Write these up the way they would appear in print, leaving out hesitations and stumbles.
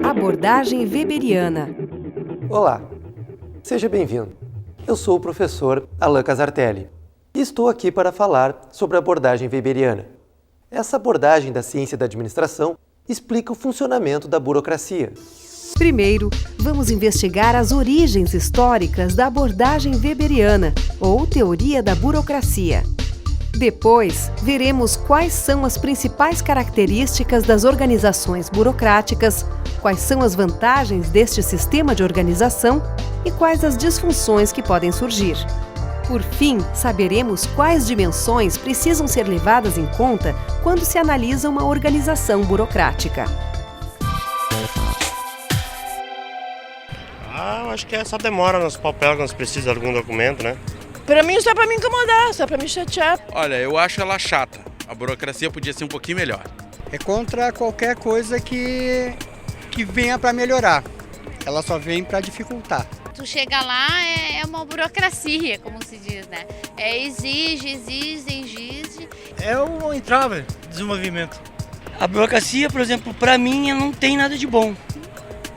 Abordagem weberiana. Olá, seja bem-vindo. Eu sou o professor Alain Casartelli e estou aqui para falar sobre a abordagem weberiana. Essa abordagem da ciência da administração explica o funcionamento da burocracia. Primeiro, vamos investigar as origens históricas da abordagem weberiana, ou teoria da burocracia. Depois, veremos quais são as principais características das organizações burocráticas, quais são as vantagens deste sistema de organização e quais as disfunções que podem surgir. Por fim, saberemos quais dimensões precisam ser levadas em conta quando se analisa uma organização burocrática. Eu acho que é essa demora nos papéis quando se precisa de algum documento, né? Pra mim, só pra me incomodar, só pra me chatear. Olha, eu acho ela chata. A burocracia podia ser um pouquinho melhor. É contra qualquer coisa que venha para melhorar. Ela só vem para dificultar. Tu chega lá, é uma burocracia, como se diz, né? Exige. É um entrave de desenvolvimento. A burocracia, por exemplo, para mim, não tem nada de bom.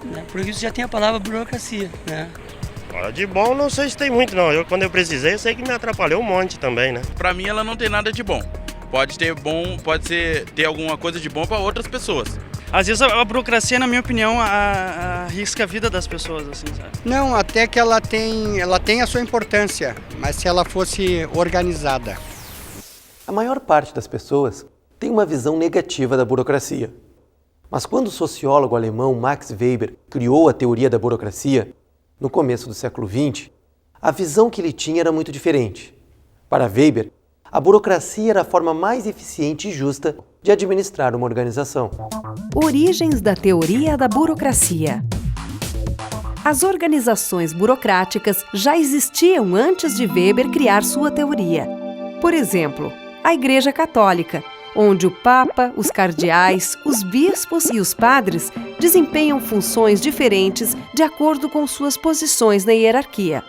Né? Por isso já tem a palavra burocracia, né? Olha, de bom não sei se tem muito, não. Quando eu precisei, eu sei que me atrapalhou um monte também, né? Pra mim, ela não tem nada de bom. Pode ter ter alguma coisa de bom para outras pessoas. Às vezes a burocracia, na minha opinião, arrisca a vida das pessoas, assim, sabe? Não, até que ela tem a sua importância, mas se ela fosse organizada. A maior parte das pessoas tem uma visão negativa da burocracia. Mas quando o sociólogo alemão Max Weber criou a teoria da burocracia, no começo do século XX, a visão que ele tinha era muito diferente. Para Weber, a burocracia era a forma mais eficiente e justa de administrar uma organização. Origens da teoria da burocracia. As organizações burocráticas já existiam antes de Weber criar sua teoria. Por exemplo, a Igreja Católica, onde o Papa, os cardeais, os bispos e os padres desempenham funções diferentes de acordo com suas posições na hierarquia.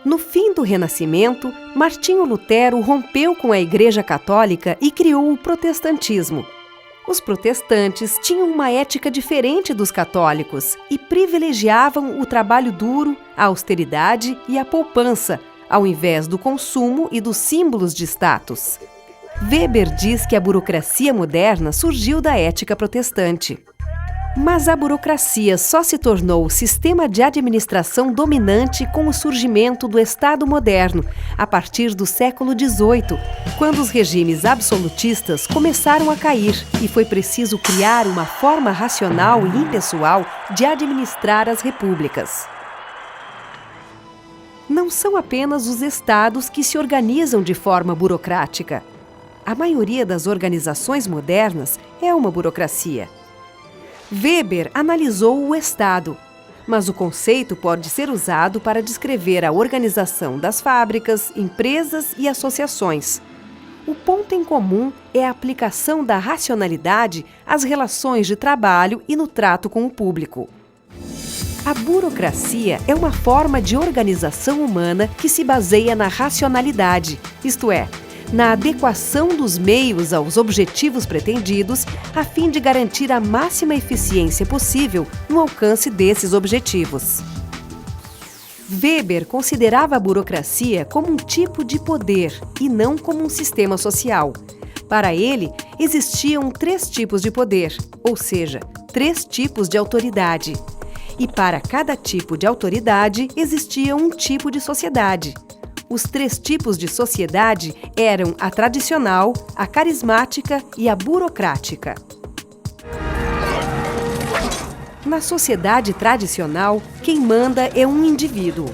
No fim do Renascimento, Martinho Lutero rompeu com a Igreja Católica e criou o protestantismo. Os protestantes tinham uma ética diferente dos católicos e privilegiavam o trabalho duro, a austeridade e a poupança, ao invés do consumo e dos símbolos de status. Weber diz que a burocracia moderna surgiu da ética protestante. Mas a burocracia só se tornou o sistema de administração dominante com o surgimento do Estado moderno, a partir do século XVIII, quando os regimes absolutistas começaram a cair e foi preciso criar uma forma racional e impessoal de administrar as repúblicas. Não são apenas os estados que se organizam de forma burocrática. A maioria das organizações modernas é uma burocracia. Weber analisou o Estado, mas o conceito pode ser usado para descrever a organização das fábricas, empresas e associações. O ponto em comum é a aplicação da racionalidade às relações de trabalho e no trato com o público. A burocracia é uma forma de organização humana que se baseia na racionalidade, isto é, na adequação dos meios aos objetivos pretendidos, a fim de garantir a máxima eficiência possível no alcance desses objetivos. Weber considerava a burocracia como um tipo de poder e não como um sistema social. Para ele, existiam 3 tipos de poder, ou seja, 3 tipos de autoridade. E para cada tipo de autoridade existia um tipo de sociedade. Os 3 tipos de sociedade eram a tradicional, a carismática e a burocrática. Na sociedade tradicional, quem manda é um indivíduo.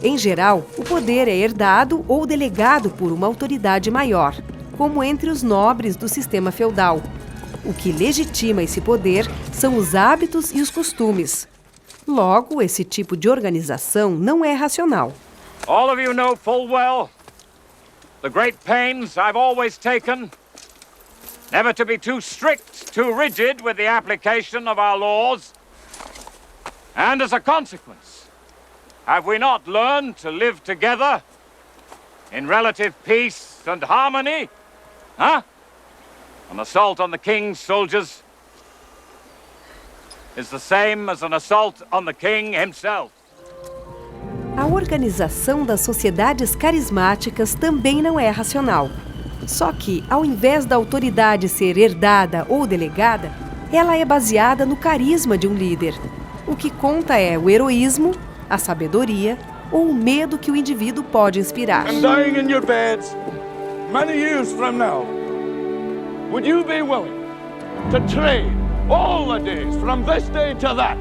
Em geral, o poder é herdado ou delegado por uma autoridade maior, como entre os nobres do sistema feudal. O que legitima esse poder são os hábitos e os costumes. Logo, esse tipo de organização não é racional. All of you know full well the great pains I've always taken never to be too strict, too rigid with the application of our laws. And as a consequence, have we not learned to live together in relative peace and harmony? Huh? An assault on the king's soldiers is the same as an assault on the king himself. A organização das sociedades carismáticas também não é racional. Só que, ao invés da autoridade ser herdada ou delegada, ela é baseada no carisma de um líder. O que conta é o heroísmo, a sabedoria ou o medo que o indivíduo pode inspirar. I'm dying in your beds many years from now. Would you be willing to trade all the days from this day to that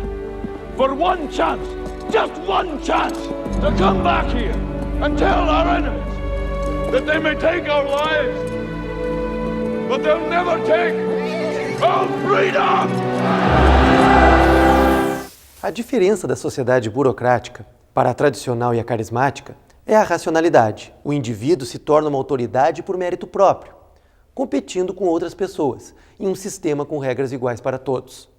for one chance, just one chance, to come back here and tell our enemies that they may take our lives, but they'll never take our freedom? A diferença da sociedade burocrática para a tradicional e a carismática é a racionalidade. O indivíduo se torna uma autoridade por mérito próprio, competindo com outras pessoas, em um sistema com regras iguais para todos.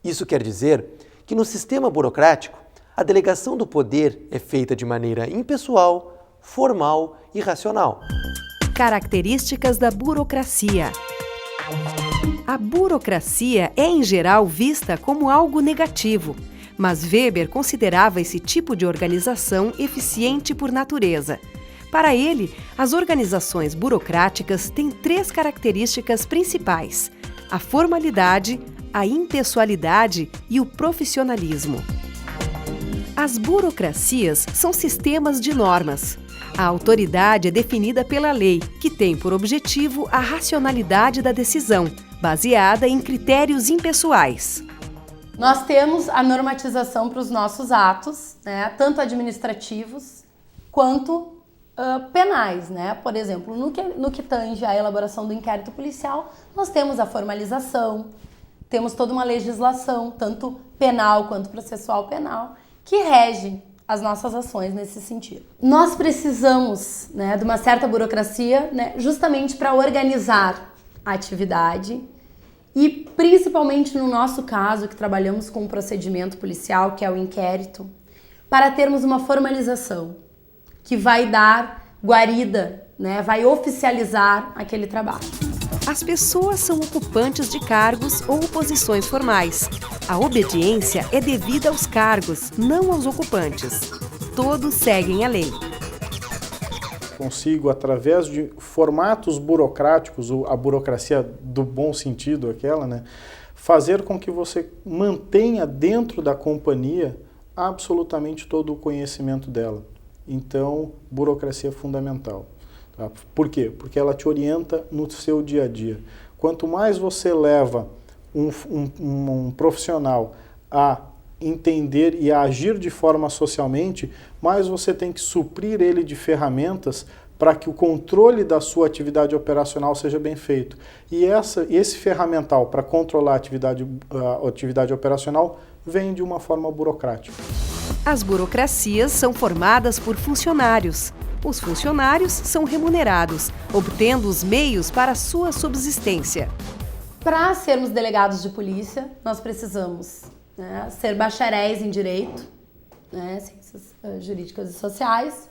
Isso quer dizer que no sistema burocrático, a delegação do poder é feita de maneira impessoal, formal e racional. Características da burocracia. A burocracia é, em geral, vista como algo negativo, mas Weber considerava esse tipo de organização eficiente por natureza. Para ele, as organizações burocráticas têm 3 características principais: a formalidade, a impessoalidade e o profissionalismo. As burocracias são sistemas de normas. A autoridade é definida pela lei, que tem por objetivo a racionalidade da decisão, baseada em critérios impessoais. Nós temos a normatização para os nossos atos, né, tanto administrativos quanto penais, né? Por exemplo, no que tange à elaboração do inquérito policial, nós temos a formalização, temos toda uma legislação, tanto penal quanto processual penal, que rege as nossas ações nesse sentido. Nós precisamos, né, de uma certa burocracia, né, justamente para organizar a atividade e, principalmente no nosso caso, que trabalhamos com um procedimento policial, que é o inquérito, para termos uma formalização que vai dar guarida, né, vai oficializar aquele trabalho. As pessoas são ocupantes de cargos ou posições formais. A obediência é devida aos cargos, não aos ocupantes. Todos seguem a lei. Consigo, através de formatos burocráticos, a burocracia do bom sentido, aquela, né, fazer com que você mantenha dentro da companhia absolutamente todo o conhecimento dela. Então, burocracia é fundamental. Tá? Por quê? Porque ela te orienta no seu dia a dia. Quanto mais você leva um profissional a entender e a agir de forma socialmente, mais você tem que suprir ele de ferramentas para que o controle da sua atividade operacional seja bem feito. E esse ferramental para controlar a atividade operacional vem de uma forma burocrática. As burocracias são formadas por funcionários. Os funcionários são remunerados, obtendo os meios para a sua subsistência. Para sermos delegados de polícia, nós precisamos, né, ser bacharéis em Direito, né, Ciências Jurídicas e Sociais,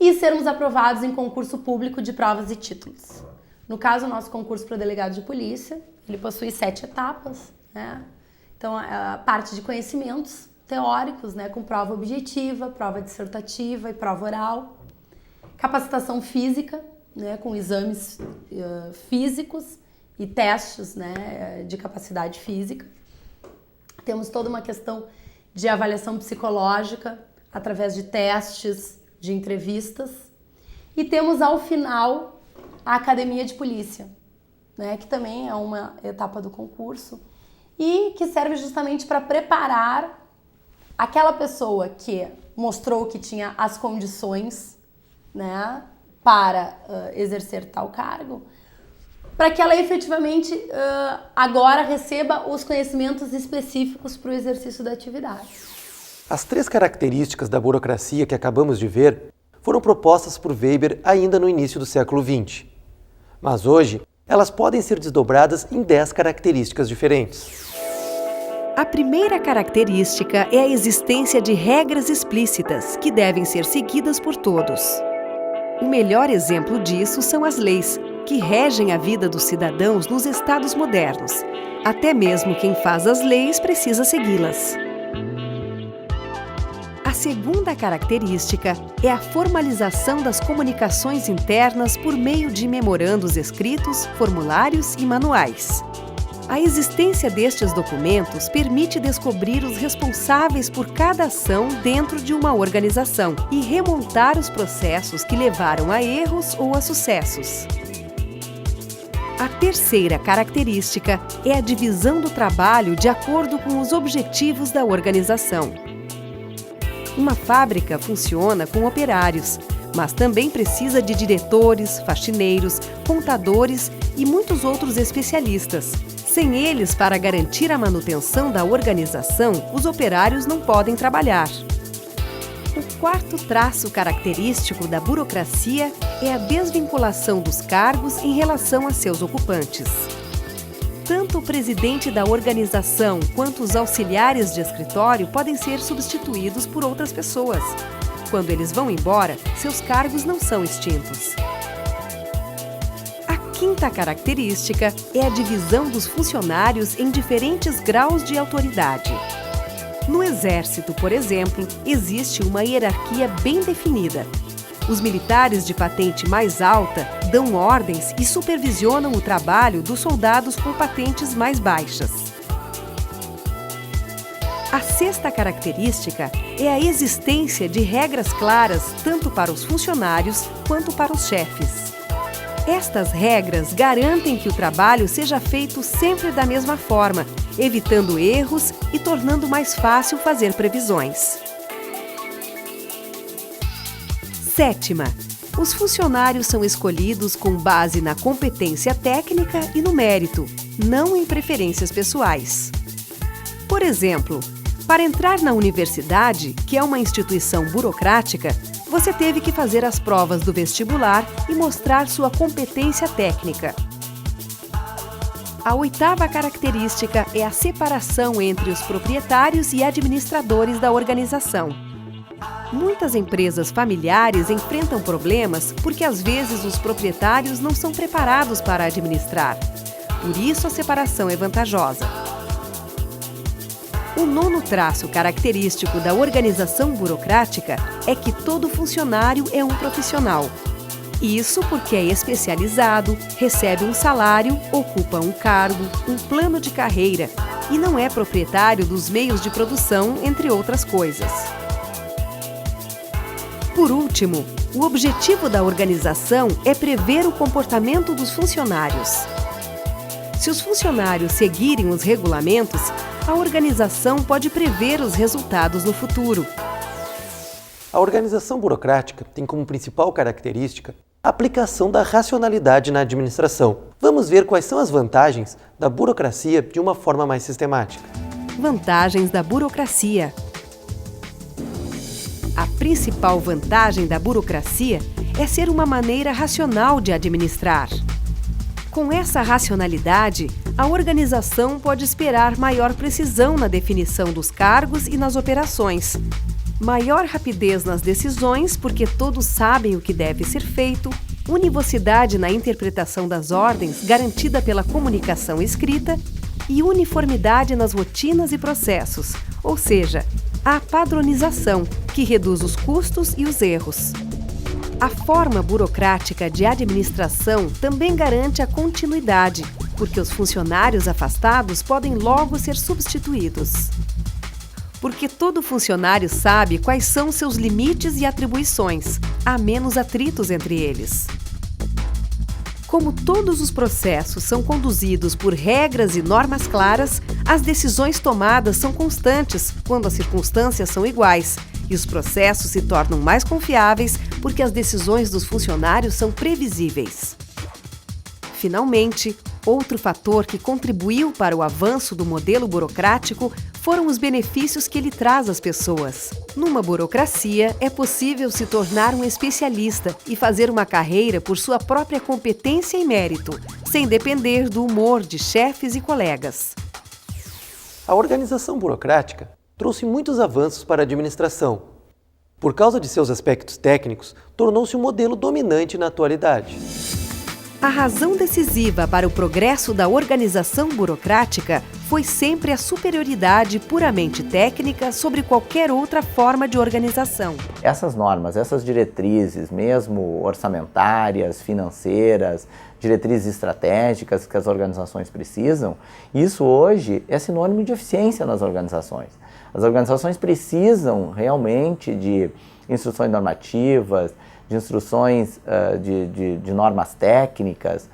e sermos aprovados em concurso público de provas e títulos. No caso, o nosso concurso para delegado de polícia, ele possui 7 etapas, né? Então, a parte de conhecimentos teóricos, né, com prova objetiva, prova dissertativa e prova oral. Capacitação física, né, com exames físicos e testes, né, de capacidade física. Temos toda uma questão de avaliação psicológica através de testes, de entrevistas. E temos, ao final, a academia de polícia, né, que também é uma etapa do concurso e que serve justamente para preparar aquela pessoa que mostrou que tinha as condições, né, para exercer tal cargo, para que ela efetivamente agora receba os conhecimentos específicos para o exercício da atividade. As 3 características da burocracia que acabamos de ver foram propostas por Weber ainda no início do século XX. Mas hoje, elas podem ser desdobradas em 10 características diferentes. A primeira característica é a existência de regras explícitas que devem ser seguidas por todos. O melhor exemplo disso são as leis. que regem a vida dos cidadãos nos estados modernos. Até mesmo quem faz as leis precisa segui-las. A segunda característica é a formalização das comunicações internas por meio de memorandos escritos, formulários e manuais. A existência destes documentos permite descobrir os responsáveis por cada ação dentro de uma organização e remontar os processos que levaram a erros ou a sucessos. A terceira característica é a divisão do trabalho de acordo com os objetivos da organização. Uma fábrica funciona com operários, mas também precisa de diretores, faxineiros, contadores e muitos outros especialistas. Sem eles, para garantir a manutenção da organização, os operários não podem trabalhar. O quarto traço característico da burocracia é a desvinculação dos cargos em relação a seus ocupantes. Tanto o presidente da organização quanto os auxiliares de escritório podem ser substituídos por outras pessoas. Quando eles vão embora, seus cargos não são extintos. A quinta característica é a divisão dos funcionários em diferentes graus de autoridade. No Exército, por exemplo, existe uma hierarquia bem definida. Os militares de patente mais alta dão ordens e supervisionam o trabalho dos soldados com patentes mais baixas. A sexta característica é a existência de regras claras tanto para os funcionários quanto para os chefes. Estas regras garantem que o trabalho seja feito sempre da mesma forma, evitando erros e tornando mais fácil fazer previsões. Sétima, os funcionários são escolhidos com base na competência técnica e no mérito, não em preferências pessoais. Por exemplo, para entrar na universidade, que é uma instituição burocrática, você teve que fazer as provas do vestibular e mostrar sua competência técnica. A oitava característica é a separação entre os proprietários e administradores da organização. Muitas empresas familiares enfrentam problemas porque às vezes os proprietários não são preparados para administrar. Por isso a separação é vantajosa. O nono traço característico da organização burocrática é que todo funcionário é um profissional. Isso porque é especializado, recebe um salário, ocupa um cargo, um plano de carreira e não é proprietário dos meios de produção, entre outras coisas. Por último, o objetivo da organização é prever o comportamento dos funcionários. Se os funcionários seguirem os regulamentos, a organização pode prever os resultados no futuro. A organização burocrática tem como principal característica a aplicação da racionalidade na administração. Vamos ver quais são as vantagens da burocracia de uma forma mais sistemática. Vantagens da burocracia. A principal vantagem da burocracia é ser uma maneira racional de administrar. Com essa racionalidade, a organização pode esperar maior precisão na definição dos cargos e nas operações, maior rapidez nas decisões, porque todos sabem o que deve ser feito, univocidade na interpretação das ordens, garantida pela comunicação escrita, e uniformidade nas rotinas e processos, ou seja, a padronização, que reduz os custos e os erros. A forma burocrática de administração também garante a continuidade, porque os funcionários afastados podem logo ser substituídos. Porque todo funcionário sabe quais são seus limites e atribuições, há menos atritos entre eles. Como todos os processos são conduzidos por regras e normas claras, as decisões tomadas são constantes quando as circunstâncias são iguais, e os processos se tornam mais confiáveis porque as decisões dos funcionários são previsíveis. Finalmente, outro fator que contribuiu para o avanço do modelo burocrático foram os benefícios que ele traz às pessoas. Numa burocracia, é possível se tornar um especialista e fazer uma carreira por sua própria competência e mérito, sem depender do humor de chefes e colegas. A organização burocrática trouxe muitos avanços para a administração. Por causa de seus aspectos técnicos, tornou-se um modelo dominante na atualidade. A razão decisiva para o progresso da organização burocrática foi sempre a superioridade puramente técnica sobre qualquer outra forma de organização. Essas normas, essas diretrizes, mesmo orçamentárias, financeiras, diretrizes estratégicas que as organizações precisam, isso hoje é sinônimo de eficiência nas organizações. As organizações precisam realmente de instruções normativas, de instruções de normas técnicas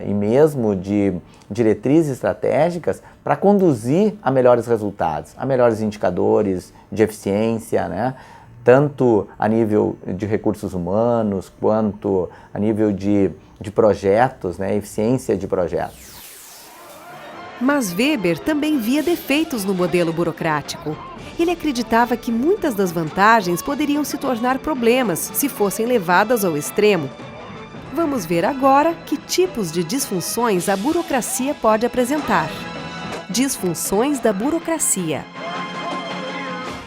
e mesmo de diretrizes estratégicas para conduzir a melhores resultados, a melhores indicadores de eficiência, né? Tanto a nível de recursos humanos quanto a nível de projetos, né? Eficiência de projetos. Mas Weber também via defeitos no modelo burocrático. Ele acreditava que muitas das vantagens poderiam se tornar problemas se fossem levadas ao extremo. Vamos ver agora que tipos de disfunções a burocracia pode apresentar. Disfunções da burocracia.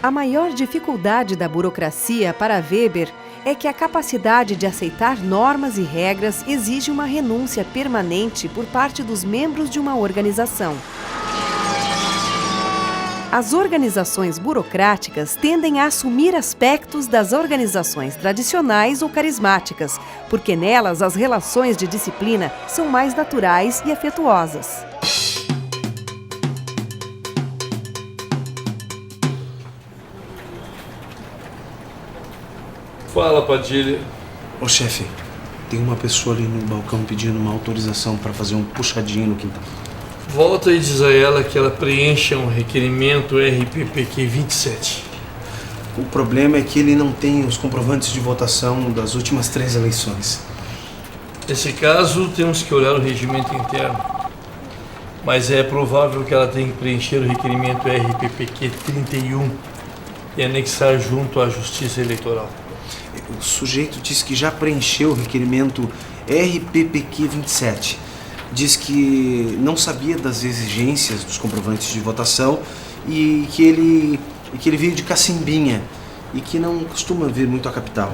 A maior dificuldade da burocracia para Weber é que a capacidade de aceitar normas e regras exige uma renúncia permanente por parte dos membros de uma organização. As organizações burocráticas tendem a assumir aspectos das organizações tradicionais ou carismáticas, porque nelas as relações de disciplina são mais naturais e afetuosas. Fala, Padilha. Ô chefe, tem uma pessoa ali no balcão pedindo uma autorização para fazer um puxadinho no quintal. Volta e diz a ela que ela preencha um requerimento RPPQ 27. O problema é que ele não tem os comprovantes de votação das últimas 3 eleições. Nesse caso, temos que olhar o regimento interno. Mas é provável que ela tenha que preencher o requerimento RPPQ 31 e anexar junto à Justiça Eleitoral. O sujeito disse que já preencheu o requerimento RPPQ 27. Diz que não sabia das exigências dos comprovantes de votação e que ele veio de Cacimbinha e que não costuma vir muito à capital.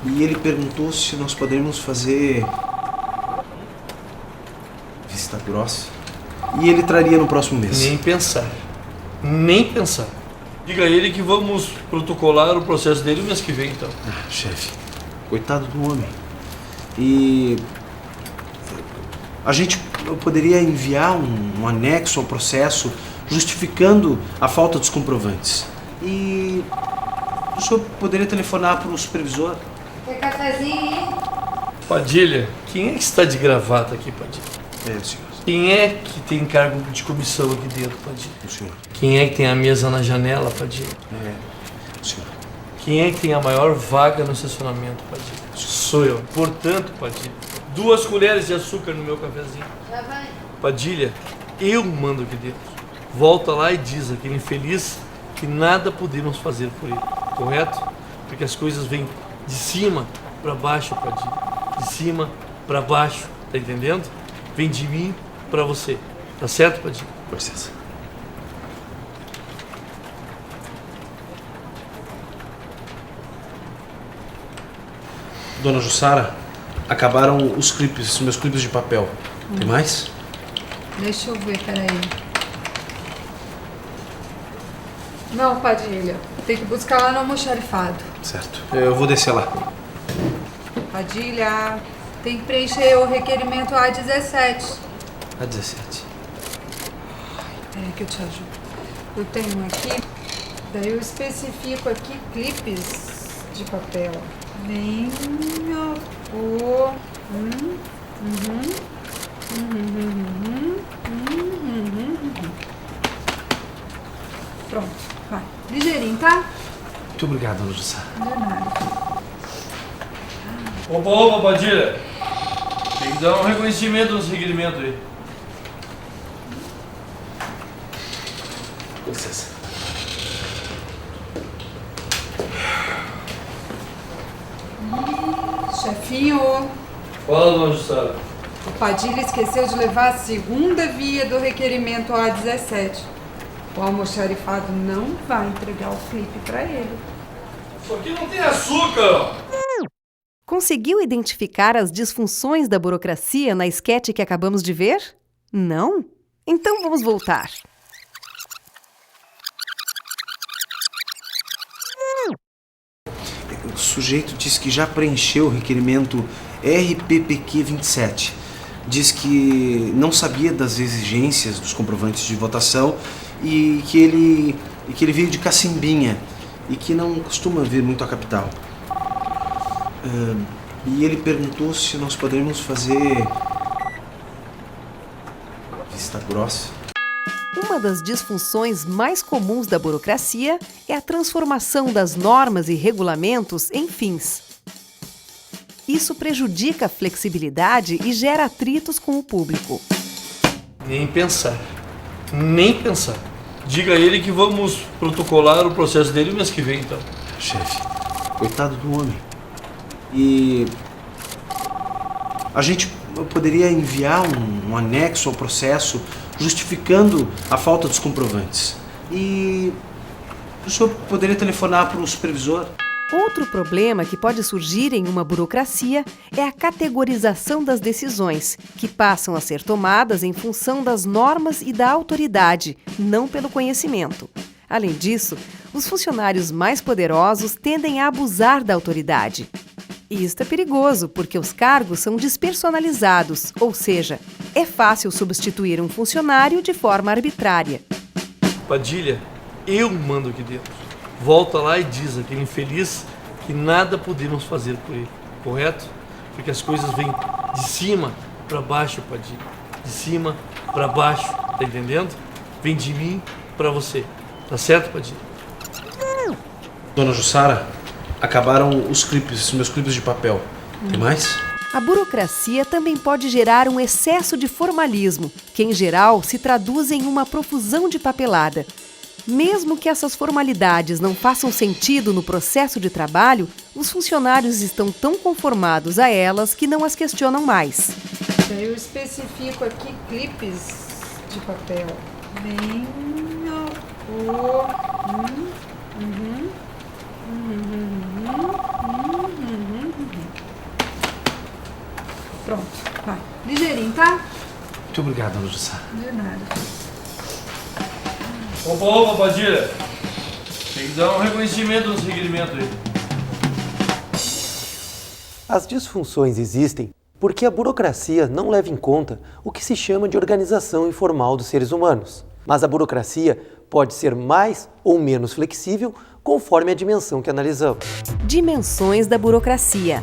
E ele perguntou se nós poderíamos fazer vista grossa. E ele traria no próximo mês. Nem pensar. Nem pensar. Diga a ele que vamos protocolar o processo dele no mês que vem, então. Chefe, coitado do homem. E a gente poderia enviar um anexo ao processo justificando a falta dos comprovantes. E o senhor poderia telefonar para o supervisor? Quer cafezinho? Padilha, quem é que está de gravata aqui, Padilha? É, senhor. Quem é que tem cargo de comissão aqui dentro, Padilha? O senhor. Quem é que tem a mesa na janela, Padilha? É, o senhor. Quem é que tem a maior vaga no estacionamento, Padilha? Sou eu. Portanto, Padilha, 2 colheres de açúcar no meu cafezinho. Já vai. Padilha, eu mando aqui dentro. Volta lá e diz àquele infeliz que nada podemos fazer por ele, correto? Porque as coisas vêm de cima para baixo, Padilha. De cima para baixo, tá entendendo? Vem de mim para você. Tá certo, Padilha? Com licença. Dona Jussara, acabaram os clipes, meus clipes de papel. Tem mais? Deixa eu ver, peraí. Não, Padilha. Tem que buscar lá no almoxarifado. Certo. Eu vou descer lá. Padilha, tem que preencher o requerimento A17. A17. Peraí que eu te ajudo. Eu tenho aqui, daí eu especifico aqui clipes de papel. Minha avó. Pronto, vai. Ligeirinho, tá? Muito obrigado, Dona Jussara. Não é nada. Opa, Padilha. Tem que dar um reconhecimento nos requerimentos aí. Com licença. Chefinho, Fala, Dona Jussara. o Padilha esqueceu de levar a segunda via do requerimento A17. O almoxarifado não vai entregar o clipe pra ele. Isso aqui não tem açúcar, ó. Conseguiu identificar as disfunções da burocracia na esquete que acabamos de ver? Não? Então vamos voltar. O sujeito diz que já preencheu o requerimento RPPQ 27. Diz que não sabia das exigências dos comprovantes de votação e que ele veio de Cacimbinha e que não costuma vir muito à capital. E ele perguntou se nós poderíamos fazer vista grossa. Uma das disfunções mais comuns da burocracia é a transformação das normas e regulamentos em fins. Isso prejudica a flexibilidade e gera atritos com o público. Nem pensar. Nem pensar. Diga a ele que vamos protocolar o processo dele no mês que vem, então. Chefe, coitado do homem. E a gente poderia enviar um anexo ao processo justificando a falta dos comprovantes. E o senhor poderia telefonar para o supervisor? Outro problema que pode surgir em uma burocracia é a categorização das decisões, que passam a ser tomadas em função das normas e da autoridade, não pelo conhecimento. Além disso, os funcionários mais poderosos tendem a abusar da autoridade. Isto é perigoso, porque os cargos são despersonalizados, ou seja, é fácil substituir um funcionário de forma arbitrária. Padilha, eu mando aqui dentro. Volta lá e diz àquele infeliz que nada podemos fazer por ele, correto? Porque as coisas vêm de cima para baixo, Padilha. De cima para baixo, tá entendendo? Vem de mim para você. Tá certo, Padilha? Dona Jussara, acabaram os clipes, meus clipes de papel. Tem mais? A burocracia também pode gerar um excesso de formalismo, que em geral se traduz em uma profusão de papelada. Mesmo que essas formalidades não façam sentido no processo de trabalho, os funcionários estão tão conformados a elas que não as questionam mais. Daí eu especifico aqui clipes de papel. Pronto, vai. Ligeirinho, tá? Muito obrigado, Dona Jussara. De nada. Opa, Padilha. Tem que dar um reconhecimento nos requerimentos aí. As disfunções existem porque a burocracia não leva em conta o que se chama de organização informal dos seres humanos. Mas a burocracia pode ser mais ou menos flexível conforme a dimensão que analisamos. Dimensões da burocracia.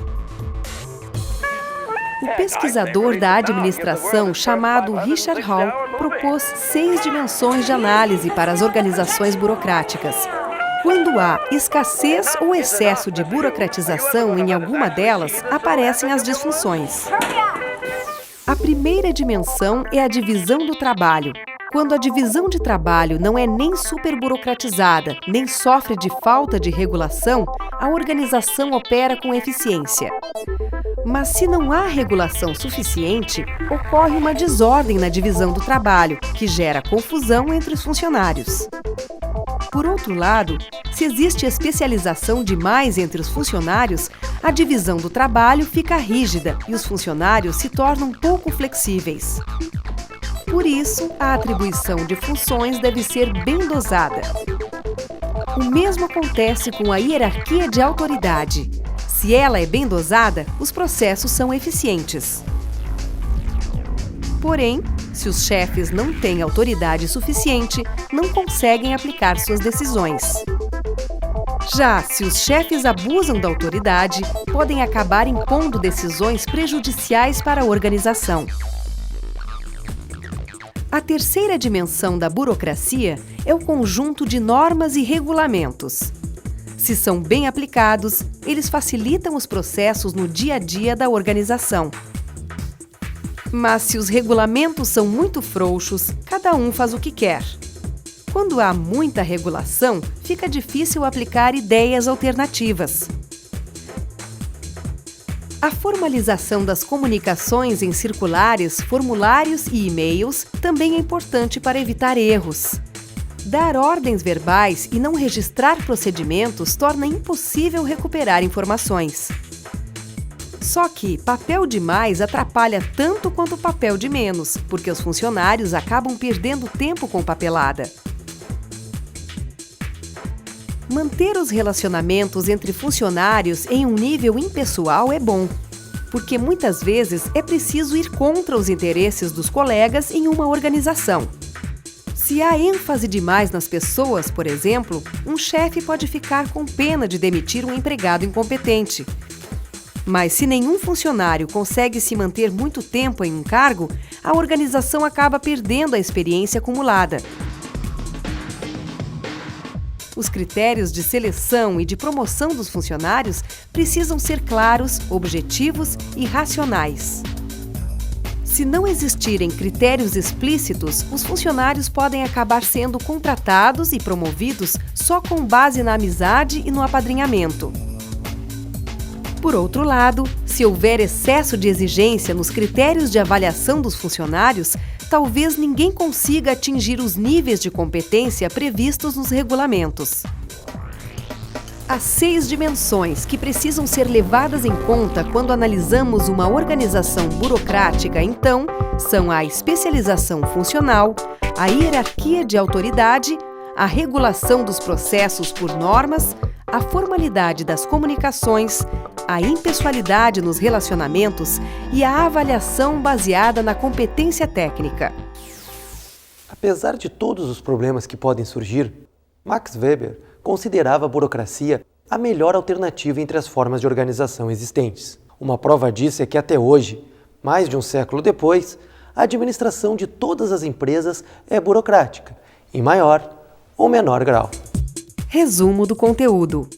O pesquisador da administração chamado Richard Hall propôs 6 dimensões de análise para as organizações burocráticas. Quando há escassez ou excesso de burocratização em alguma delas, aparecem as disfunções. A primeira dimensão é a divisão do trabalho. Quando a divisão de trabalho não é nem superburocratizada, nem sofre de falta de regulação, a organização opera com eficiência. Mas se não há regulação suficiente, ocorre uma desordem na divisão do trabalho, que gera confusão entre os funcionários. Por outro lado, se existe especialização demais entre os funcionários, a divisão do trabalho fica rígida e os funcionários se tornam pouco flexíveis. Por isso, a atribuição de funções deve ser bem dosada. O mesmo acontece com a hierarquia de autoridade. Se ela é bem dosada, os processos são eficientes. Porém, se os chefes não têm autoridade suficiente, não conseguem aplicar suas decisões. Já se os chefes abusam da autoridade, podem acabar impondo decisões prejudiciais para a organização. A terceira dimensão da burocracia é o conjunto de normas e regulamentos. Se são bem aplicados, eles facilitam os processos no dia a dia da organização. Mas se os regulamentos são muito frouxos, cada um faz o que quer. Quando há muita regulação, fica difícil aplicar ideias alternativas. A formalização das comunicações em circulares, formulários e e-mails também é importante para evitar erros. Dar ordens verbais e não registrar procedimentos torna impossível recuperar informações. Só que papel demais atrapalha tanto quanto papel de menos, porque os funcionários acabam perdendo tempo com papelada. Manter os relacionamentos entre funcionários em um nível impessoal é bom, porque muitas vezes é preciso ir contra os interesses dos colegas em uma organização. Se há ênfase demais nas pessoas, por exemplo, um chefe pode ficar com pena de demitir um empregado incompetente. Mas se nenhum funcionário consegue se manter muito tempo em um cargo, a organização acaba perdendo a experiência acumulada. Os critérios de seleção e de promoção dos funcionários precisam ser claros, objetivos e racionais. Se não existirem critérios explícitos, os funcionários podem acabar sendo contratados e promovidos só com base na amizade e no apadrinhamento. Por outro lado, se houver excesso de exigência nos critérios de avaliação dos funcionários, talvez ninguém consiga atingir os níveis de competência previstos nos regulamentos. As 6 dimensões que precisam ser levadas em conta quando analisamos uma organização burocrática, então, são a especialização funcional, a hierarquia de autoridade, a regulação dos processos por normas, a formalidade das comunicações, a impessoalidade nos relacionamentos e a avaliação baseada na competência técnica. Apesar de todos os problemas que podem surgir, Max Weber considerava a burocracia a melhor alternativa entre as formas de organização existentes. Uma prova disso é que até hoje, mais de um século depois, a administração de todas as empresas é burocrática, em maior ou menor grau. Resumo do conteúdo.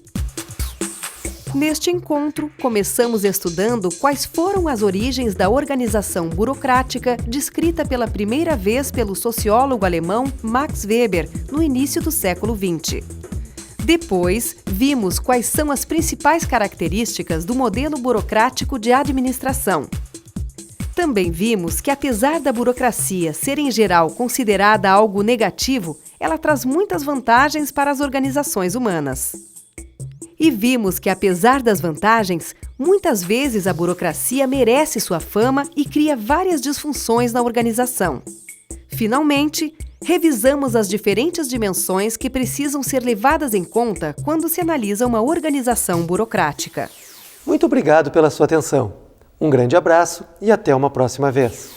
Neste encontro, começamos estudando quais foram as origens da organização burocrática descrita pela primeira vez pelo sociólogo alemão Max Weber no início do século XX. Depois, vimos quais são as principais características do modelo burocrático de administração. Também vimos que, apesar da burocracia ser em geral considerada algo negativo, ela traz muitas vantagens para as organizações humanas. E vimos que, apesar das vantagens, muitas vezes a burocracia merece sua fama e cria várias disfunções na organização. Finalmente, revisamos as diferentes dimensões que precisam ser levadas em conta quando se analisa uma organização burocrática. Muito obrigado pela sua atenção. Um grande abraço e até uma próxima vez.